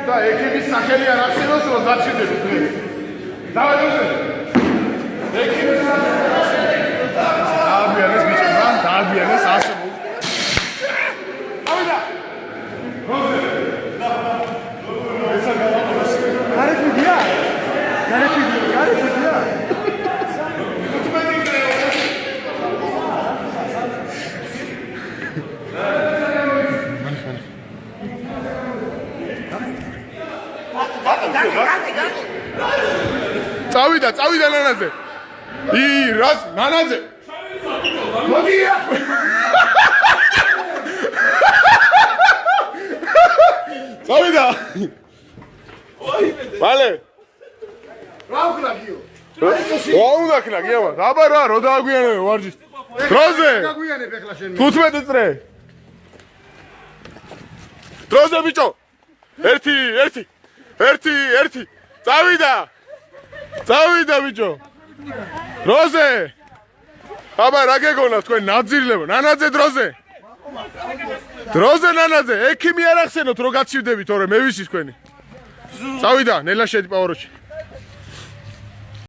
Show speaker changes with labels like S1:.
S1: და ექიმის სახელი არ ახსენოს, რომ გაჩვიდებით. დავაი როზე. ექიმის დააბიანეს ბიჭებმა, დააბიანეს ასე. ავიდა. როზე. გარეთვიდია. წავიდა ნანაზე. რას ნანაზე? მოდია. წავიდა. მალე. რა უნდა გიო? რა უნდა ქნა გიო? დაბა რა დააგვიანებე ვარჯიშ. დროზე. გაგვიანებ ეხლა შენ. 15 წრე. დროზე ბიჭო. 1 წავიდა ბიჭო. დროზე. აბა რა გეგონა თქვენ ნაძირლებო? ნანაძე დროზე. დროზე ნანაძე, ექიმი არ ახსენოთ რომ გაჩივდებით, თორე მე ვიცი თქვენი. წავიდა, ნელა შედი პავაროში.